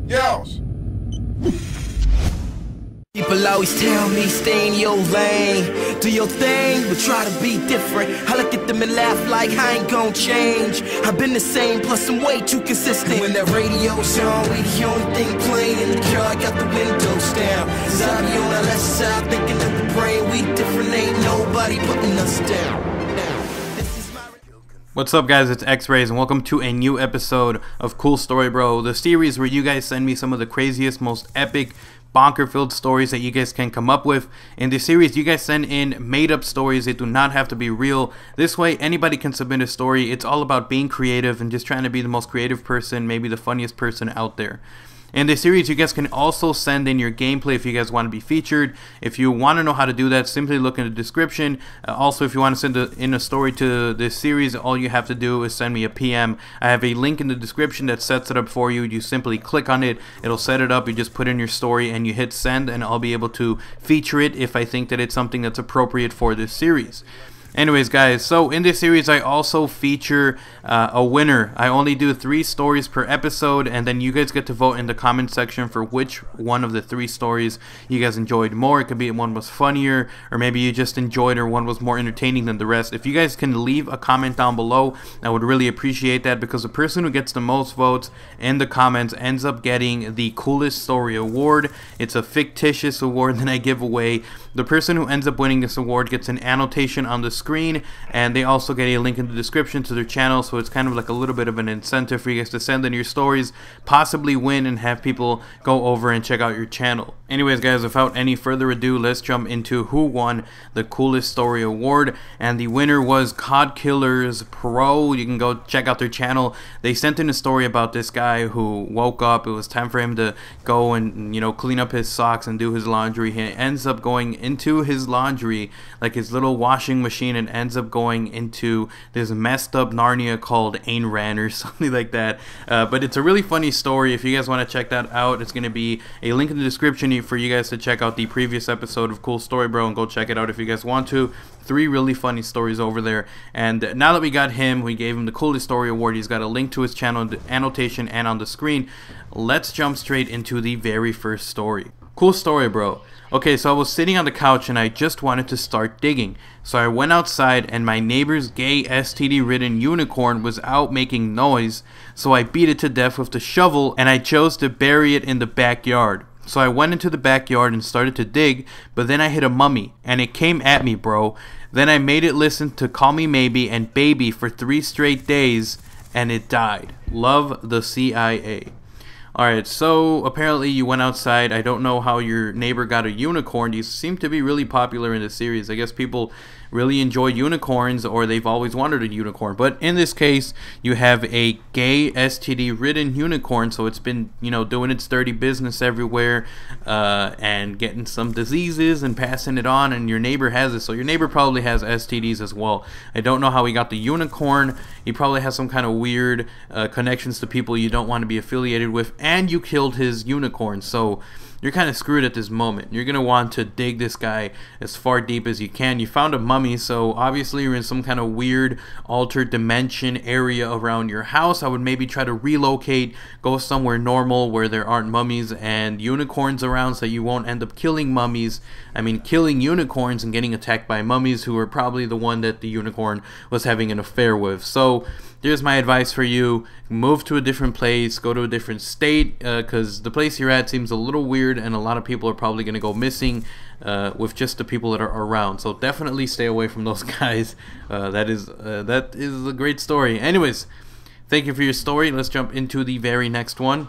Yeousch! People always tell me stay in your lane, do your thing, but try to be different. I look at them and laugh like I ain't gon' change. I've been the same, plus I'm way too consistent. When that radio's on, we the only thing playing in the car. I got the windows down. Zombie on the left side, thinking that the brain we different. Ain't nobody putting us down. What's up, guys? It's OGXRAYZ and welcome to a new episode of Cool Story Bro, the series where you guys send me some of the craziest, most epic, bonker-filled stories that you guys can come up with. In this series, you guys send in made-up stories. They do not have to be real. This way, anybody can submit a story. It's all about being creative and just trying to be the most creative person, maybe the funniest person out there. In this series, you guys can also send in your gameplay if you guys want to be featured. If you want to know how to do that, simply look in the description. Also, if you want to send in a story to this series, all you have to do is send me a PM. I have a link in the description that sets it up for you. You simply click on it, it'll set it up. You just put in your story and you hit send, and I'll be able to feature it if I think that it's something that's appropriate for this series. Anyways, guys, so in this series I also feature a winner. I only do 3 stories per episode, and then you guys get to vote in the comment section for which one of the 3 stories you guys enjoyed more. It could be one was funnier, or maybe you just enjoyed, or one was more entertaining than the rest. If you guys can leave a comment down below, I would really appreciate that, because the person who gets the most votes in the comments ends up getting the coolest story award. It's a fictitious award that I give away. The person who ends up winning this award gets an annotation on the screen, and they also get a link in the description to their channel, so it's kind of like a little bit of an incentive for you guys to send in your stories, possibly win, and have people go over and check out your channel. Anyways, guys, without any further ado, let's jump into who won the coolest story award, and the winner was COD Killers Pro. You can go check out their channel. They sent in a story about this guy who woke up. It was time for him to go and, you know, clean up his socks and do his laundry. He ends up going into his laundry, like his little washing machine, and ends up going into this messed up Narnia called Ayn Rand or something like that. But it's a really funny story. If you guys want to check that out, it's going to be a link in the description for you guys to check out the previous episode of Cool Story Bro, and go check it out if you guys want to. 3 really funny stories over there. And now that we got him, we gave him the coolest story award. He's got a link to his channel in the annotation and on the screen. Let's jump straight into the very first story. Cool story, bro. Okay, so I was sitting on the couch and I just wanted to start digging. So I went outside and my neighbor's gay STD-ridden unicorn was out making noise. So I beat it to death with the shovel, and I chose to bury it in the backyard. So I went into the backyard and started to dig, but then I hit a mummy and it came at me, bro. Then I made it listen to Call Me Maybe and Baby for 3 straight days, and it died. Love, the CIA. Alright, so apparently you went outside. I don't know how your neighbor got a unicorn. These seem to be really popular in this series. I guess people really enjoy unicorns, or they've always wanted a unicorn. But in this case, you have a gay STD-ridden unicorn, so it's been, you know, doing its dirty business everywhere, and getting some diseases and passing it on, and your neighbor has it. So your neighbor probably has STDs as well. I don't know how he got the unicorn. He probably has some kind of weird connections to people you don't want to be affiliated with, and you killed his unicorn, so you're kind of screwed at this moment. You're going to want to dig this guy as far deep as you can. You found a mummy, so obviously you're in some kind of weird altered dimension area around your house. I would maybe try to relocate, go somewhere normal where there aren't mummies and unicorns around, so you won't end up killing killing unicorns and getting attacked by mummies, who are probably the one that the unicorn was having an affair with. So here's my advice for you. Move to a different place, go to a different state, because the place you're at seems a little weird, and a lot of people are probably going to go missing with just the people that are around. So definitely stay away from those guys. That is a great story. Anyways, thank you for your story. Let's jump into the very next one.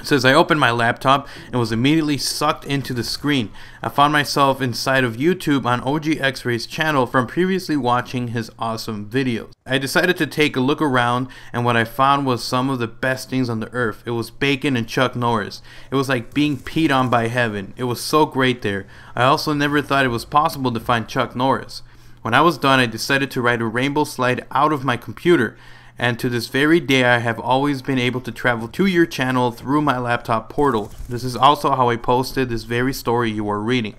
It says, I opened my laptop and was immediately sucked into the screen. I found myself inside of YouTube on OGXRAYZ channel from previously watching his awesome videos. I decided to take a look around, and what I found was some of the best things on the earth. It was bacon and Chuck Norris. It was like being peed on by heaven. It was so great there. I also never thought it was possible to find Chuck Norris. When I was done, I decided to write a rainbow slide out of my computer. And to this very day, I have always been able to travel to your channel through my laptop portal. This is also how I posted this very story you are reading.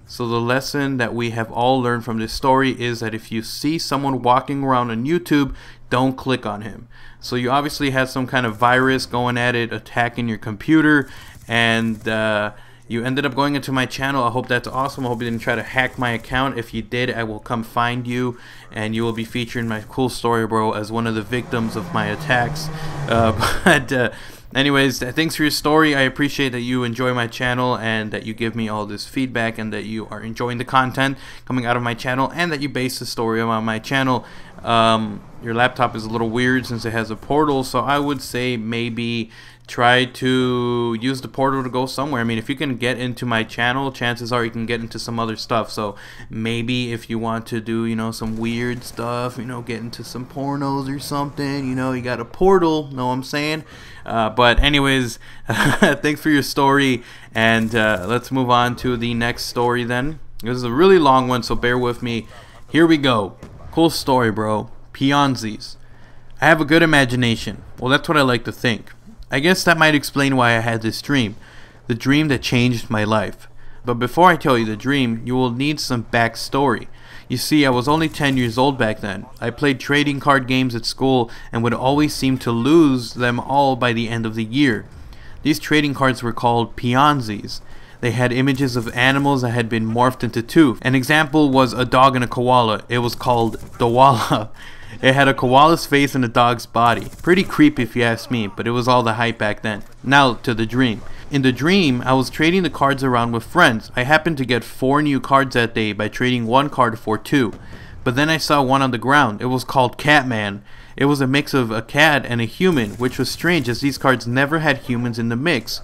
So the lesson that we have all learned from this story is that if you see someone walking around on YouTube, don't click on him. So you obviously had some kind of virus going at it, attacking your computer, and you ended up going into my channel. I hope that's awesome. I hope you didn't try to hack my account. If you did, I will come find you, and you will be featured in my cool story, bro, as one of the victims of my attacks. Anyways, thanks for your story. I appreciate that you enjoy my channel and that you give me all this feedback and that you are enjoying the content coming out of my channel and that you base the story on my channel. Your laptop is a little weird since it has a portal, so I would say maybe try to use the portal to go somewhere. I mean, if you can get into my channel, chances are you can get into some other stuff. So maybe if you want to do, you know, some weird stuff, you know, get into some pornos or something, you know, you got a portal, know what I'm saying? But anyways, thanks for your story, and let's move on to the next story then. This is a really long one, so bear with me. Here we go. Cool story, bro. Pionxzees. I have a good imagination. Well, that's what I like to think. I guess that might explain why I had this dream. The dream that changed my life. But before I tell you the dream, you will need some backstory. You see, I was only 10 years old back then. I played trading card games at school and would always seem to lose them all by the end of the year. These trading cards were called Pionxzees. They had images of animals that had been morphed into two. An example was a dog and a koala. It was called Dawala. It had a koala's face and a dog's body. Pretty creepy if you ask me, but it was all the hype back then. Now to the dream. In the dream, I was trading the cards around with friends. I happened to get 4 new cards that day by trading 1 card for 2. But then I saw one on the ground. It was called Catman. It was a mix of a cat and a human, which was strange as these cards never had humans in the mix.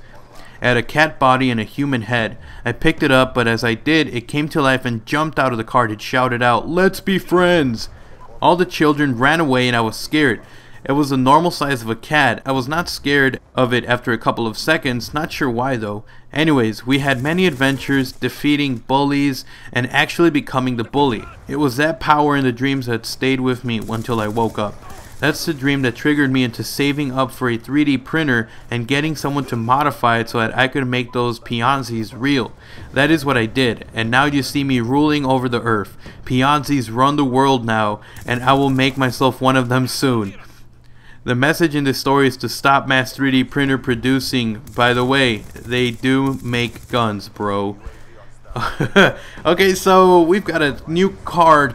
It had a cat body and a human head. I picked it up, but as I did, it came to life and jumped out of the card. It shouted out, "Let's be friends!" All the children ran away and I was scared. It was the normal size of a cat. I was not scared of it after a couple of seconds, not sure why though. Anyways, we had many adventures, defeating bullies and actually becoming the bully. It was that power in the dreams that stayed with me until I woke up. That's the dream that triggered me into saving up for a 3D printer and getting someone to modify it so that I could make those Pionxzees real. That is what I did, and now you see me ruling over the earth. Pionxzees run the world now, and I will make myself one of them soon. The message in this story is to stop mass 3D printer producing. By the way, they do make guns, bro. Okay, so we've got a new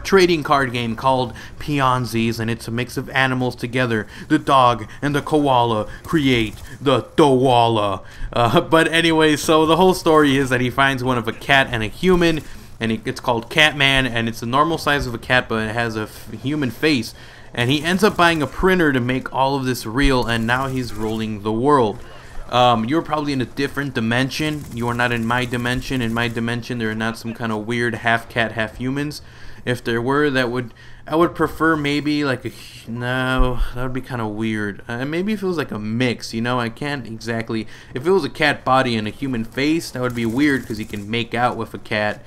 trading card game called Pionxzees, and it's a mix of animals together. The dog and the koala create the Dawala. But anyway, so the whole story is that he finds one of a cat and a human, and it's called Catman, and it's the normal size of a cat, but it has a human face. And he ends up buying a printer to make all of this real, and now he's ruling the world. You're probably in a different dimension. You are not in my dimension. In my dimension, there are not some kind of weird half cat, half humans. If there were, I would prefer maybe like no, that would be kind of weird. Maybe if it was like a mix, you know, I can't exactly. If it was a cat body and a human face, that would be weird because you can make out with a cat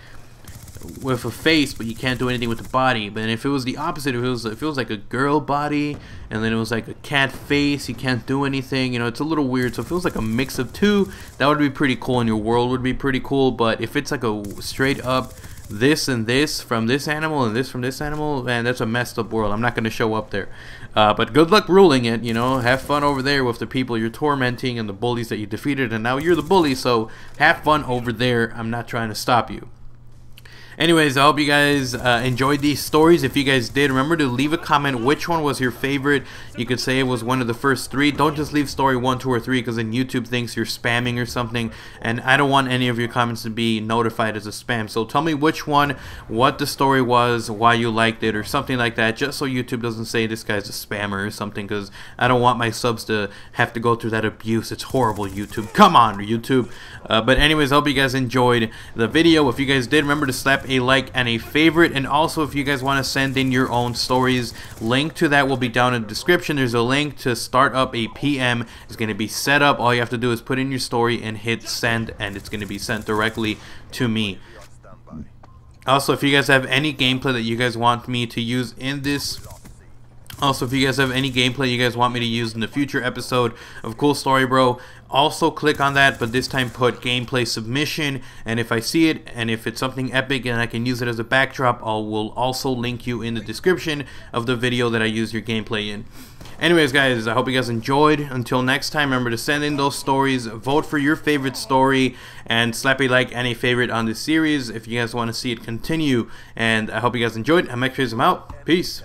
with a face, but you can't do anything with the body. But if it was the opposite, if it was like a girl body and then it was like a cat face, you can't do anything, you know, it's a little weird. So if it was like a mix of two, that would be pretty cool and your world would be pretty cool. But if it's like a straight up this and this from this animal and this from this animal, man, that's a messed up world. I'm not going to show up there. But good luck ruling it, you know. Have fun over there with the people you're tormenting and the bullies that you defeated, and now you're the bully, so have fun over there. I'm not trying to stop you. Anyways, I hope you guys enjoyed these stories. If you guys did, remember to leave a comment which one was your favorite. You could say it was one of the first 3. Don't just leave story 1, 2, or 3 because then YouTube thinks you're spamming or something, and I don't want any of your comments to be notified as a spam. So tell me which one, what the story was, why you liked it, or something like that, just so YouTube doesn't say this guy's a spammer or something, because I don't want my subs to have to go through that abuse. It's horrible, YouTube. Come on, YouTube. But anyways, I hope you guys enjoyed the video. If you guys did, remember to slap a like and a favorite, and also if you guys want to send in your own stories, link to that will be down in the description. There's a link to start up a PM. It's going to be set up. All you have to do is put in your story and hit send, and it's going to be sent directly to me. Also, if you guys have any gameplay that you guys want me to use in this Also, if you guys have any gameplay you guys want me to use in the future episode of Cool Story Bro, also click on that, but this time put gameplay submission, and if I see it and if it's something epic and I can use it as a backdrop, I will also link you in the description of the video that I use your gameplay in. Anyways guys, I hope you guys enjoyed. Until next time, remember to send in those stories, vote for your favorite story, and slap a like and a favorite on this series if you guys want to see it continue. And I hope you guys enjoyed. I'm X-Rays, I'm out. Peace.